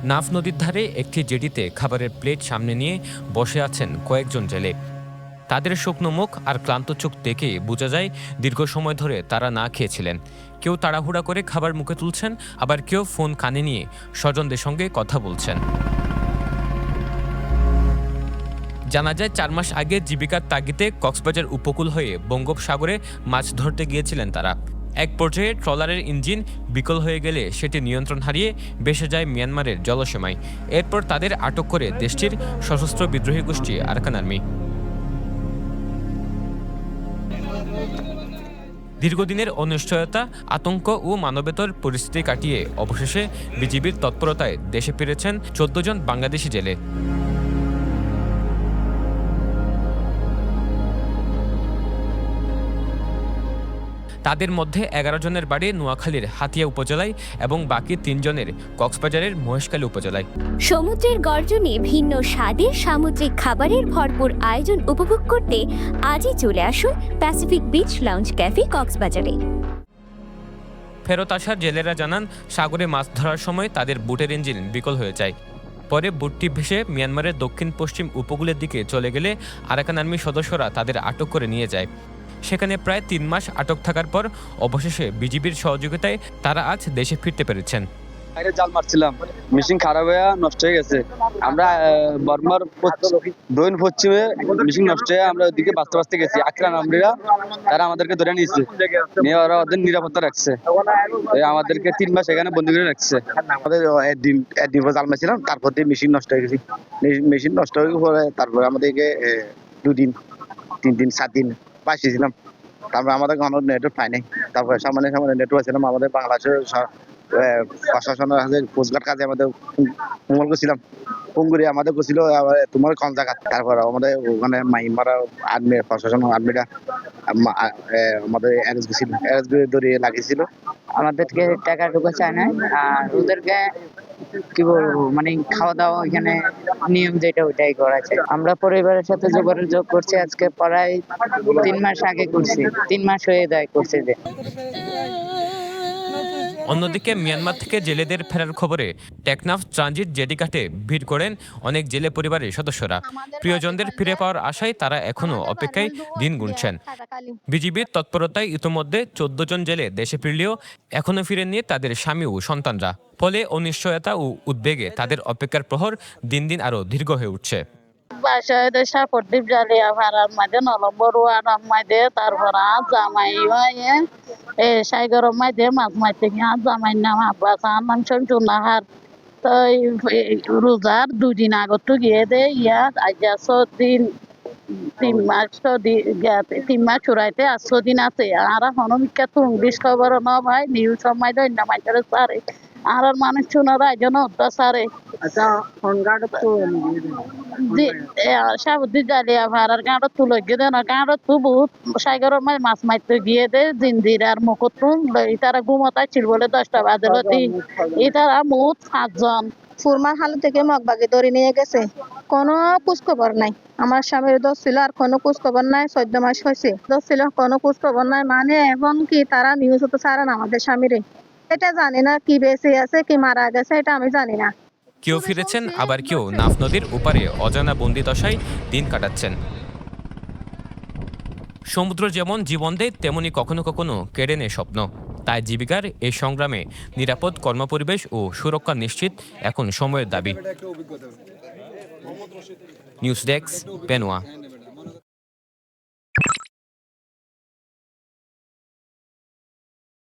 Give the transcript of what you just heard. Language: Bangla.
নাফ নদীর ধারে একটি জেটিতে খাবারের প্লেট সামনে নিয়ে বসে আছেন কয়েকজন জেলে। তাদের শুকনো মুখ আর ক্লান্ত চোখ দেখে বোঝা যায় দীর্ঘ সময় ধরে তারা না খেয়েছিলেন। কেউ তাড়াহুড়া করে খাবার মুখে তুলছেন, আবার কেউ ফোন কানে নিয়ে স্বজনদের সঙ্গে কথা বলছেন। জানা যায় 4 মাস আগে জীবিকার তাগিদে কক্সবাজার উপকূল হয়ে বঙ্গোপসাগরে মাছ ধরতে গিয়েছিলেন তারা। এক পর্যায়ে ট্রলারের ইঞ্জিন বিকল হয়ে গেলে সেটি নিয়ন্ত্রণ হারিয়ে ভেসে যায় মিয়ানমারের জলসীমায়। এরপর তাদের আটক করে দেশটির সশস্ত্র বিদ্রোহী গোষ্ঠী আরাকান আর্মি। দীর্ঘদিনের অনিশ্চয়তা, আতঙ্ক ও মানবেতর পরিস্থিতি কাটিয়ে অবশেষে বিজিবির তৎপরতায় দেশে ফিরেছেন 14 জন বাংলাদেশি জেলে। তাদের মধ্যে 11 জনের বাড়ি নোয়াখালীর হাতিয়া উপজেলায় এবং বাকি 3 জনের কক্সবাজারের মহেশখালী উপজেলায়। সমুদ্রের গর্জনে ভিন্ন স্বাদের সামুদ্রিক খাবারের ভরপুর আয়োজন উপভোগ করতে আজই চলে আসুন প্যাসিফিক বিচ লাউঞ্জ ক্যাফে কক্সবাজারে। ফেরত আসার জেলেরা জানান, সাগরে মাছ ধরার সময় তাদের বুটের ইঞ্জিন বিকল হয়ে যায়। পরে বুটটি ভেসে মিয়ানমারের দক্ষিণ পশ্চিম উপকূলের দিকে চলে গেলে আরাকান আর্মির সদস্যরা তাদের আটক করে নিয়ে যায়। সেখানে প্রায় 3 মাস আটক থাকার পর অবশেষে বিজিবির সহযোগিতায় তারা আজ দেশে ফিরতে পেরেছেন। জাল মারছিলাম, মেশিন খারাপ হয়ে নষ্ট হয়ে গেছে। আমরা বর্মার দক্ষিণ পশ্চিমে মেশিন নষ্ট হয়ে আমরা ওইদিকে বাঁচতে বাঁচতে গেছি। আক্রান আমরিরা তারা আমাদেরকে ধরে নিয়েছে, নিয়ে ওরা ওদের নিরাপত্তা রাখছে। আমাদেরকে 3 মাস এখানে বন্দি করে রাখছে। আমাদের একদিন জাল মারছিলাম, তারপর দিয়ে মেশিন নষ্ট হয়ে গেছে। মেশিন নষ্ট হয়ে পরে তারপরে আমাদেরকে 2 দিন 3 দিন 7 দিন পাইছিলাম। তারপরে আমাদের কোনো নেটওয়ার্ক পাই নাই। তারপরে সামনে নেটওয়ার্ক ছিলাম আমাদের বাংলাদেশের প্রশাসনের কাছে কোস্টগার্ড কাজে আমাদের ফোন করছিলাম। ফোন করে আমাদের করছিল তোমার কোন জায়গা। তারপর আমাদের ওখানে মাইমারা আর্মি প্রশাসন আর্মিরা আমাদের অ্যারেস্ট গেছিল, অ্যারেস্ট ধরে লাগিয়েছিল। আমাদেরকে টাকা ঢোকা চায় না, আর ওদেরকে কি বলবো মানে খাওয়া দাওয়া এখানে নিয়ম যেটা ওইটাই করা আছে। আমরা পরিবারের সাথে যোগাযোগ করছি আজকে প্রায় 3 মাস আগে করছি, 3 মাস হয়ে যায় করছে যে। অন্যদিকে মিয়ানমার থেকে জেলেদের ফেরার খবরে টেকনাফ ট্রানজিট জেটিঘাটে ভিড় করেন অনেক জেলে পরিবারের সদস্যরা। প্রিয়জনদের ফিরে পাওয়ার আশায় তারা এখনও অপেক্ষায় দিন গুনছেন। বিজিবির তৎপরতায় ইতোমধ্যে 14 জন জেলে দেশে ফিরলেও এখনও ফিরেননি তাদের স্বামী ও সন্তানরা। ফলে অনিশ্চয়তা ও উদ্বেগে তাদের অপেক্ষার প্রহর দিন দিন আরও দীর্ঘ হয়ে উঠছে। বাসায় সাপড়দ্বীপ জালিয়া ভাড়ার মাঝে নলম্বর ওয়ারার মাঝে তারপর আজ জামাই সাইগরের মাঝে মাছ মারতে গিয়ে আজ জামাই নাম আব্বাস আর নাম শমসুন্নাহার। তো রোজার 2 দিন আগত গিয়ে দে ইয়াত আজ দিন 3 মাস চুরাইতে 8 দিন আছে। আর হনমিকা তুঙ্গিস খবর ন ভাই নিউজ সময় দৈন্য মাইটারে সারে আর মানুষ শুনারা একজন অত্যাচারে। আচ্ছা হনগাড় তো সাবুদ্দি জালিয়া ভাড়ার গাঁড়ত তুলে গিয়ে দেন গাঁড়ত তু বহুত সাইগরের মাছ মারতে গিয়ে দে জিন্দির আর মুখতুন তারা ঘুমতাই ছিল বলে 10টা বাজে তারা মোট 5 জন। সুরমার হাল থেকে মগবাগে ধরে নিয়ে গেছে, কোনো খোঁজখবর নাই। আমার স্বামীর দোষ ছিল আর কোনো খোঁজখবর নাই। 14 মাস হয়েছে দোষ ছিল, কোনো খোঁজখবর নাই। মানে এখন কি তারা নিউজ তো ছাড়ে না আমাদের স্বামীরে। এটা জানি না কি বেঁচে আছে কি মারা গেছে, এটা আমি জানি না। কেউ ফিরেছেন, আবার কেউ নাফ নদীর ওপারে অজানা বন্দি দশায় দিন কাটাচ্ছেন। সমুদ্র যেমন জীবন দেয়, তেমনি কখনো কখনো কেড়ে নেয় স্বপ্ন। তাই জীবিকার এই সংগ্রামে নিরাপদ কর্মপরিবেশ ও সুরক্ষা নিশ্চিত এখন সময়ের দাবি। News desk, পেনুয়া।